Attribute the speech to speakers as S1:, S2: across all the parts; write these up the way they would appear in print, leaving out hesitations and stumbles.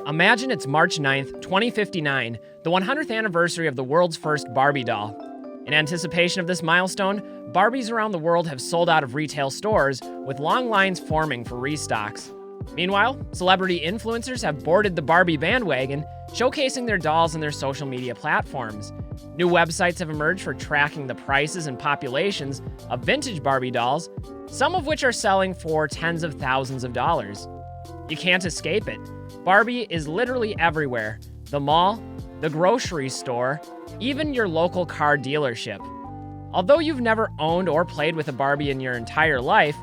S1: Imagine it's March 9th, 2059, the 100th anniversary of the world's first Barbie doll. In anticipation of this milestone, Barbies around the world have sold out of retail stores, with long lines forming for restocks. Meanwhile, celebrity influencers have boarded the Barbie bandwagon, showcasing their dolls on their social media platforms. New websites have emerged for tracking the prices and populations of vintage Barbie dolls, some of which are selling for tens of thousands of dollars. You can't escape it. Barbie is literally everywhere. The mall, the grocery store, even your local car dealership. Although you've never owned or played with a Barbie in your entire life,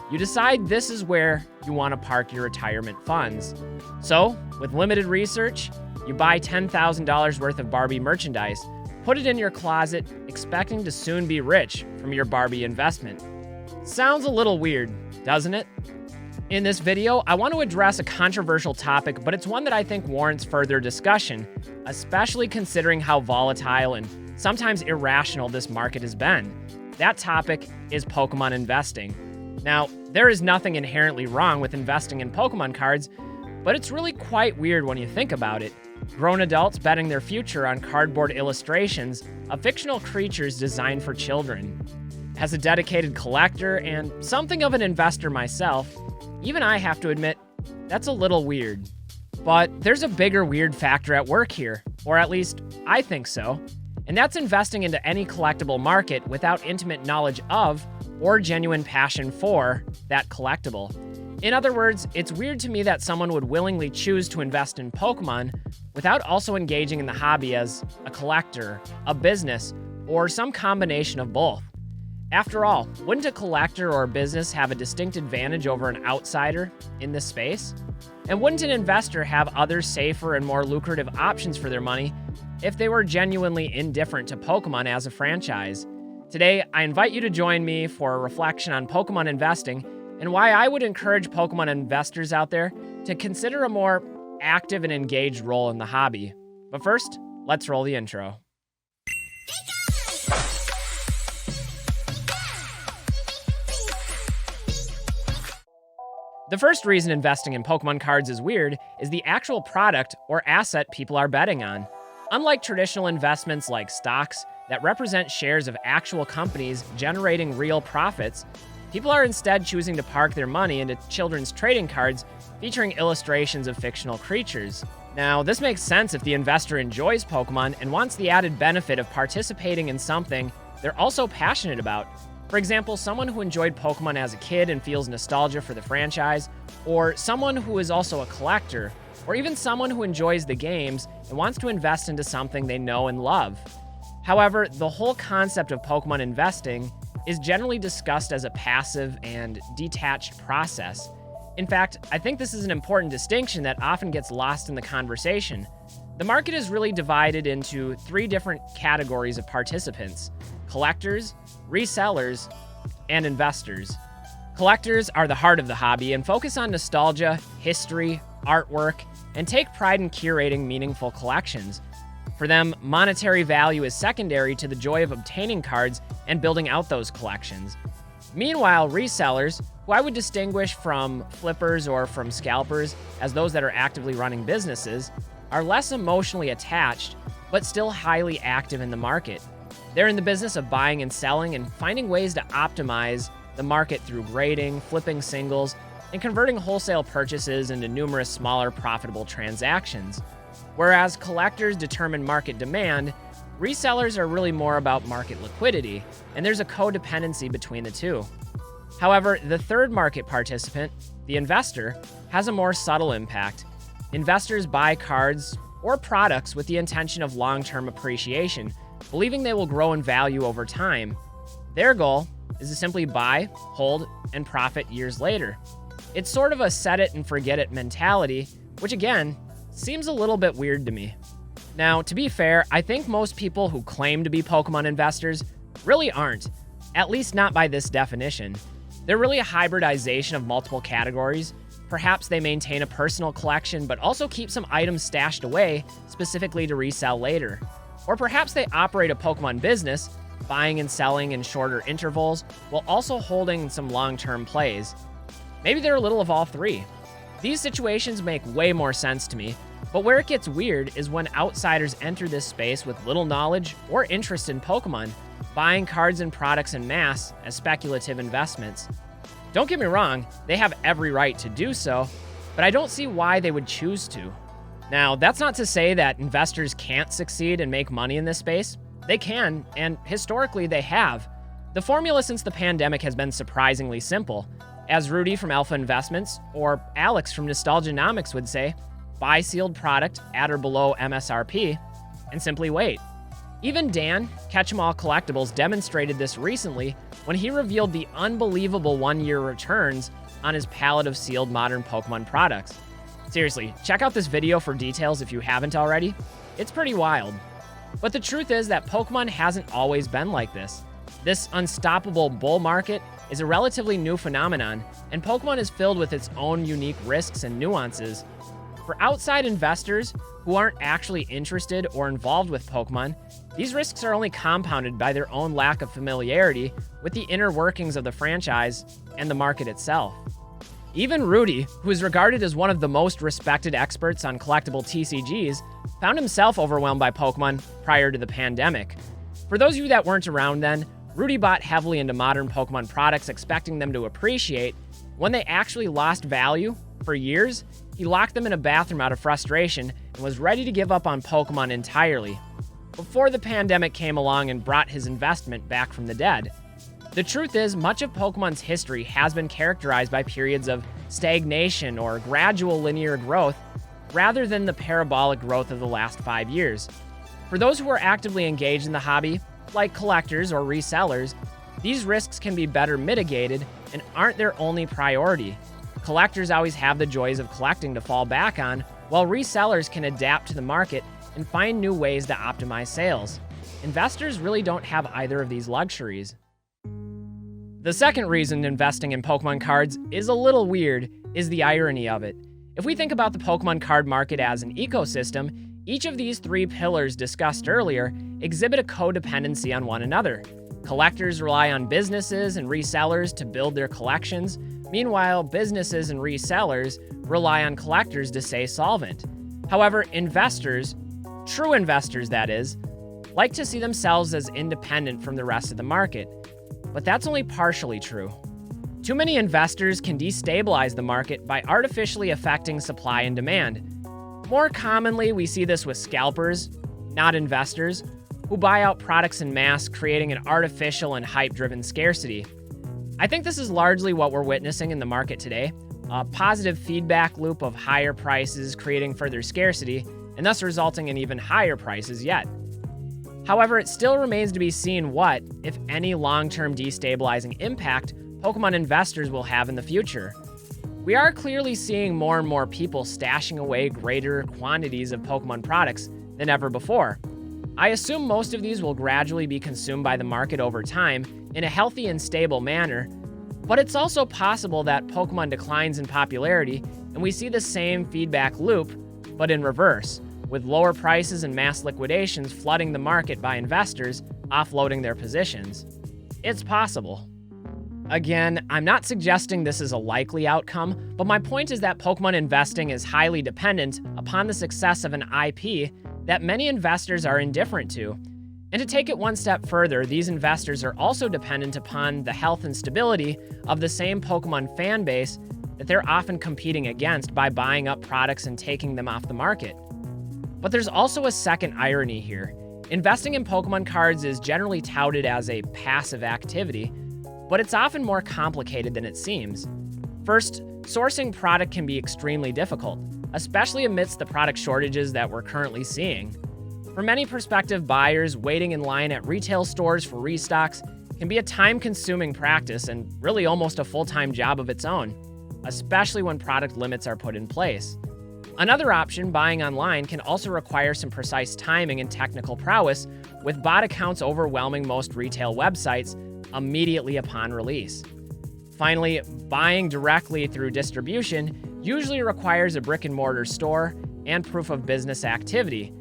S1: you decide this is where you want to park your retirement funds. So, with limited research, you buy $10,000 worth of Barbie merchandise, put it in your closet, expecting to soon be rich from your Barbie investment. Sounds a little weird, doesn't it? In this video, I want to address a controversial topic, but it's one that I think warrants further discussion, especially considering how volatile and sometimes irrational this market has been. That topic is Pokemon investing. Now, there is nothing inherently wrong with investing in Pokemon cards, but it's really quite weird when you think about it. Grown adults betting their future on cardboard illustrations of fictional creatures designed for children. As a dedicated collector and something of an investor myself, even I have to admit, that's a little weird. But there's a bigger weird factor at work here, or at least I think so, and that's investing into any collectible market without intimate knowledge of or genuine passion for that collectible. In other words, it's weird to me that someone would willingly choose to invest in Pokemon without also engaging in the hobby as a collector, a business, or some combination of both. After all, wouldn't a collector or a business have a distinct advantage over an outsider in this space? And wouldn't an investor have other safer and more lucrative options for their money if they were genuinely indifferent to Pokemon as a franchise? Today, I invite you to join me for a reflection on Pokemon investing and why I would encourage Pokemon investors out there to consider a more active and engaged role in the hobby. But first, let's roll the intro. The first reason investing in Pokemon cards is weird is the actual product or asset people are betting on. Unlike traditional investments like stocks that represent shares of actual companies generating real profits, people are instead choosing to park their money into children's trading cards featuring illustrations of fictional creatures. Now, this makes sense if the investor enjoys Pokemon and wants the added benefit of participating in something they're also passionate about. For example, someone who enjoyed Pokemon as a kid and feels nostalgia for the franchise, or someone who is also a collector, or even someone who enjoys the games and wants to invest into something they know and love. However, the whole concept of Pokemon investing is generally discussed as a passive and detached process. In fact, I think this is an important distinction that often gets lost in the conversation. The market is really divided into three different categories of participants: collectors, resellers, and investors. Collectors are the heart of the hobby and focus on nostalgia, history, artwork, and take pride in curating meaningful collections. For them, monetary value is secondary to the joy of obtaining cards and building out those collections. Meanwhile, resellers, who I would distinguish from flippers or from scalpers as those that are actively running businesses, are less emotionally attached, but still highly active in the market. They're in the business of buying and selling and finding ways to optimize the market through grading, flipping singles, and converting wholesale purchases into numerous smaller profitable transactions. Whereas collectors determine market demand, resellers are really more about market liquidity, and there's a codependency between the two. However, the third market participant, the investor, has a more subtle impact. Investors buy cards or products with the intention of long-term appreciation, believing they will grow in value over time. Their goal is to simply buy, hold, and profit years later. It's sort of a set it and forget it mentality, which again, seems a little bit weird to me. Now, to be fair, I think most people who claim to be Pokemon investors really aren't, at least not by this definition. They're really a hybridization of multiple categories. Perhaps they maintain a personal collection, but also keep some items stashed away specifically to resell later. Or perhaps they operate a Pokemon business, buying and selling in shorter intervals, while also holding some long-term plays. Maybe they're a little of all three. These situations make way more sense to me, But where it gets weird is when outsiders enter this space with little knowledge or interest in Pokemon, buying cards and products en masse as speculative investments. Don't get me wrong, they have every right to do so, but I don't see why they would choose to. Now, that's not to say that investors can't succeed and make money in this space. They can, and historically they have. The formula since the pandemic has been surprisingly simple. As Rudy from Alpha Investments, or Alex from Nostalgianomics would say, buy sealed product at or below MSRP, and simply wait. Even Dan, Catch 'em All Collectibles, demonstrated this recently when he revealed the unbelievable one-year returns on his palette of sealed modern Pokemon products. Seriously, check out this video for details if you haven't already. It's pretty wild. But the truth is that Pokemon hasn't always been like this. This unstoppable bull market is a relatively new phenomenon, and Pokemon is filled with its own unique risks and nuances. For outside investors who aren't actually interested or involved with Pokemon, these risks are only compounded by their own lack of familiarity with the inner workings of the franchise and the market itself. Even Rudy, who is regarded as one of the most respected experts on collectible TCGs, found himself overwhelmed by Pokemon prior to the pandemic. For those of you that weren't around then, Rudy bought heavily into modern Pokemon products expecting them to appreciate. When they actually lost value for years, he locked them in a bathroom out of frustration and was ready to give up on Pokemon entirely, before the pandemic came along and brought his investment back from the dead. The truth is, much of Pokemon's history has been characterized by periods of stagnation or gradual linear growth, rather than the parabolic growth of the last 5 years. For those who are actively engaged in the hobby, like collectors or resellers, these risks can be better mitigated and aren't their only priority. Collectors always have the joys of collecting to fall back on, while resellers can adapt to the market and find new ways to optimize sales. Investors really don't have either of these luxuries. The second reason investing in Pokemon cards is a little weird is the irony of it. If we think about the Pokemon card market as an ecosystem, each of these three pillars discussed earlier exhibit a codependency on one another. Collectors rely on businesses and resellers to build their collections. Meanwhile, businesses and resellers rely on collectors to stay solvent. However, investors, true investors that is, like to see themselves as independent from the rest of the market. But that's only partially true. Too many investors can destabilize the market by artificially affecting supply and demand. More commonly, we see this with scalpers, not investors, who buy out products en masse, creating an artificial and hype-driven scarcity. I think this is largely what we're witnessing in the market today, a positive feedback loop of higher prices creating further scarcity, and thus resulting in even higher prices yet. However, it still remains to be seen what, if any, long-term destabilizing impact Pokemon investors will have in the future. We are clearly seeing more and more people stashing away greater quantities of Pokemon products than ever before. I assume most of these will gradually be consumed by the market over time in a healthy and stable manner, but it's also possible that Pokemon declines in popularity and we see the same feedback loop, but in reverse, with lower prices and mass liquidations flooding the market by investors offloading their positions. It's possible. Again, I'm not suggesting this is a likely outcome, but my point is that Pokemon investing is highly dependent upon the success of an IP that many investors are indifferent to. And to take it one step further, these investors are also dependent upon the health and stability of the same Pokemon fan base that they're often competing against by buying up products and taking them off the market. But there's also a second irony here. Investing in Pokemon cards is generally touted as a passive activity, but it's often more complicated than it seems. First, sourcing product can be extremely difficult, especially amidst the product shortages that we're currently seeing. For many prospective buyers, waiting in line at retail stores for restocks can be a time-consuming practice and really almost a full-time job of its own, especially when product limits are put in place. Another option, buying online, can also require some precise timing and technical prowess, with bot accounts overwhelming most retail websites immediately upon release. Finally, buying directly through distribution usually requires a brick-and-mortar store and proof of business activity.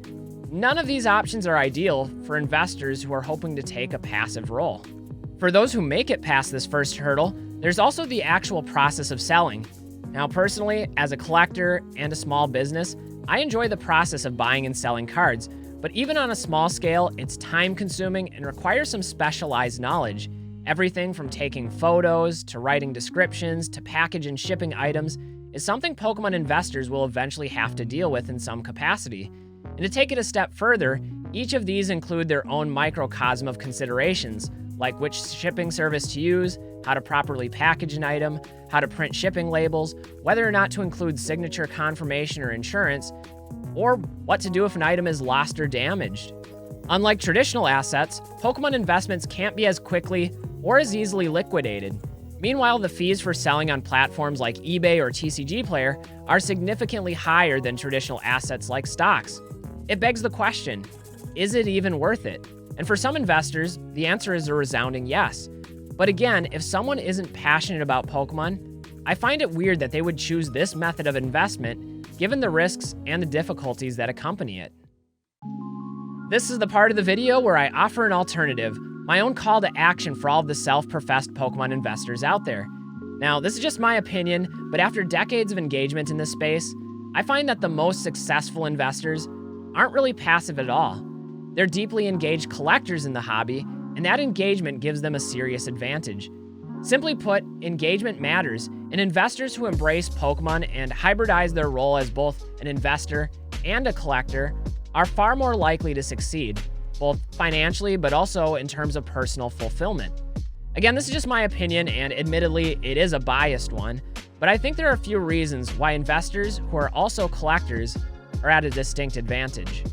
S1: None of these options are ideal for investors who are hoping to take a passive role. For those who make it past this first hurdle, there's also the actual process of selling. Now, personally, as a collector and a small business, I enjoy the process of buying and selling cards, but even on a small scale, it's time-consuming and requires some specialized knowledge. Everything from taking photos, to writing descriptions, to package and shipping items is something Pokemon investors will eventually have to deal with in some capacity. And to take it a step further, each of these include their own microcosm of considerations, like which shipping service to use, how to properly package an item, how to print shipping labels, whether or not to include signature confirmation or insurance, or what to do if an item is lost or damaged. Unlike traditional assets, Pokemon investments can't be as quickly or as easily liquidated. Meanwhile, the fees for selling on platforms like eBay or TCGplayer are significantly higher than traditional assets like stocks. It begs the question, is it even worth it? And for some investors, the answer is a resounding yes. But again, if someone isn't passionate about Pokemon, I find it weird that they would choose this method of investment given the risks and the difficulties that accompany it. This is the part of the video where I offer an alternative, my own call to action for all of the self-professed Pokemon investors out there. Now, this is just my opinion, but after decades of engagement in this space, I find that the most successful investors aren't really passive at all. They're deeply engaged collectors in the hobby, and that engagement gives them a serious advantage. Simply put, engagement matters, and investors who embrace Pokemon and hybridize their role as both an investor and a collector are far more likely to succeed, both financially but also in terms of personal fulfillment. Again, this is just my opinion, and admittedly, it is a biased one, but I think there are a few reasons why investors who are also collectors are at a distinct advantage.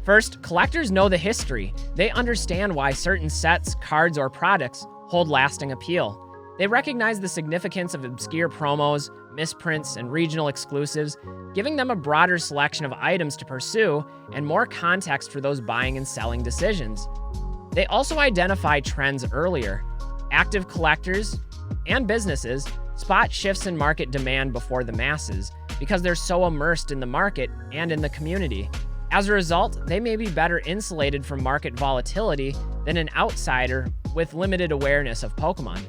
S1: First, collectors know the history. They understand why certain sets, cards, or products hold lasting appeal. They recognize the significance of obscure promos, misprints, and regional exclusives, giving them a broader selection of items to pursue and more context for those buying and selling decisions. They also identify trends earlier. Active collectors and businesses spot shifts in market demand before the masses because they're so immersed in the market and in the community. As a result, they may be better insulated from market volatility than an outsider with limited awareness of Pokemon.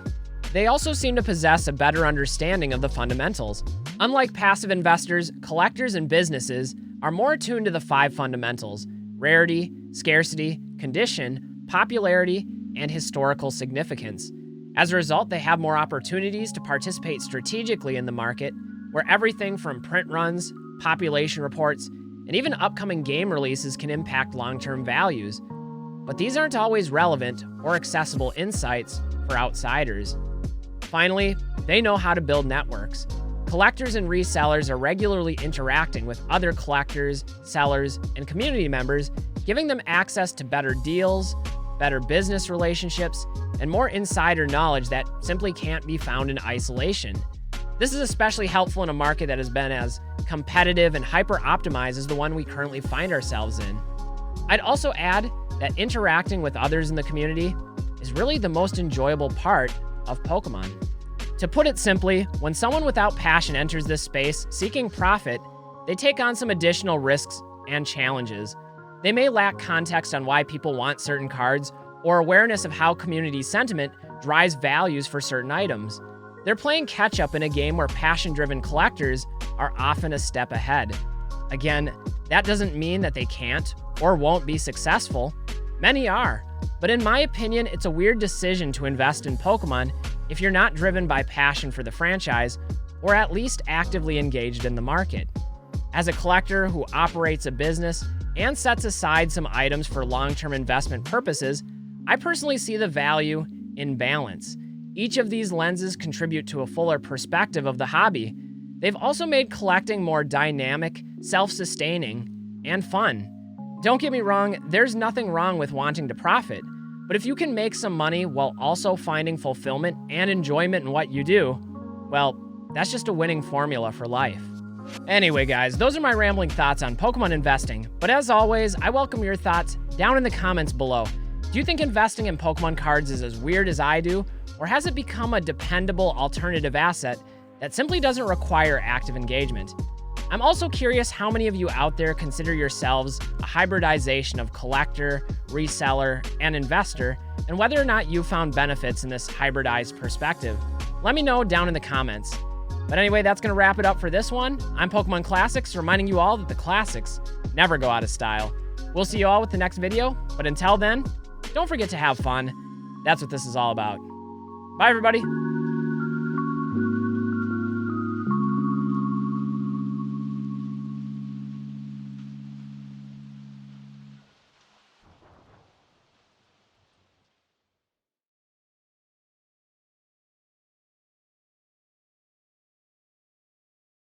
S1: They also seem to possess a better understanding of the fundamentals. Unlike passive investors, collectors and businesses are more attuned to the 5 fundamentals: rarity, scarcity, condition, popularity, and historical significance. As a result, they have more opportunities to participate strategically in the market, where everything from print runs, population reports, and even upcoming game releases can impact long-term values. But these aren't always relevant or accessible insights for outsiders. Finally, they know how to build networks. Collectors and resellers are regularly interacting with other collectors, sellers, and community members, giving them access to better deals, better business relationships, and more insider knowledge that simply can't be found in isolation. This is especially helpful in a market that has been as competitive and hyper-optimized as the one we currently find ourselves in. I'd also add that interacting with others in the community is really the most enjoyable part of Pokemon. To put it simply, when someone without passion enters this space seeking profit, they take on some additional risks and challenges. They may lack context on why people want certain cards or awareness of how community sentiment drives values for certain items. They're playing catch-up in a game where passion-driven collectors are often a step ahead. Again, that doesn't mean that they can't or won't be successful. Many are. But in my opinion, it's a weird decision to invest in Pokemon if you're not driven by passion for the franchise or at least actively engaged in the market. As a collector who operates a business and sets aside some items for long-term investment purposes, I personally see the value in balance. Each of these lenses contribute to a fuller perspective of the hobby. They've also made collecting more dynamic, self-sustaining, and fun. Don't get me wrong, there's nothing wrong with wanting to profit, but if you can make some money while also finding fulfillment and enjoyment in what you do, well, that's just a winning formula for life. Anyway, guys, those are my rambling thoughts on Pokemon investing, but as always, I welcome your thoughts down in the comments below. Do you think investing in Pokemon cards is as weird as I do, or has it become a dependable alternative asset that simply doesn't require active engagement? I'm also curious how many of you out there consider yourselves a hybridization of collector, reseller, and investor, and whether or not you found benefits in this hybridized perspective. Let me know down in the comments. But anyway, that's going to wrap it up for this one. I'm Pokemon Classics, reminding you all that the classics never go out of style. We'll see you all with the next video, but until then, don't forget to have fun. That's what this is all about. Bye, everybody.